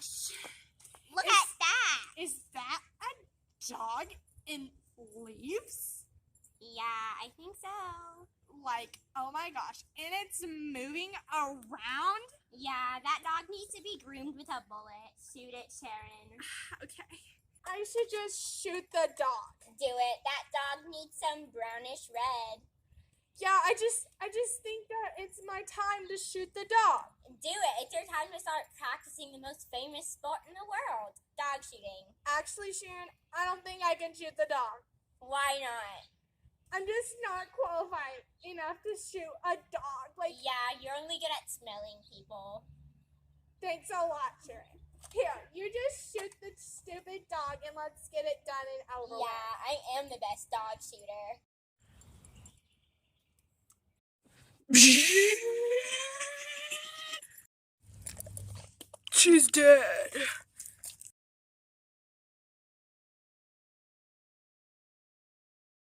gosh. Look at that. Is that a dog in leaves? Yeah, I think so. Like, oh my gosh. And it's moving around? Yeah, that dog needs to be groomed with a bullet. Shoot it, Sharon. Okay. I should just shoot the dog. Do it. That dog needs some brownish red. Yeah, I just think that it's my time to shoot the dog. Do it. It's your time to start practicing the most famous sport in the world, dog shooting. Actually, Sharon, I don't think I can shoot the dog. Why not? I'm just not qualified enough to shoot a dog. Yeah, you're only good at smelling people. Thanks a lot, Sharon. Here, you just shoot the stupid dog and let's get it done and over with. Yeah, I am the best dog shooter. She's dead.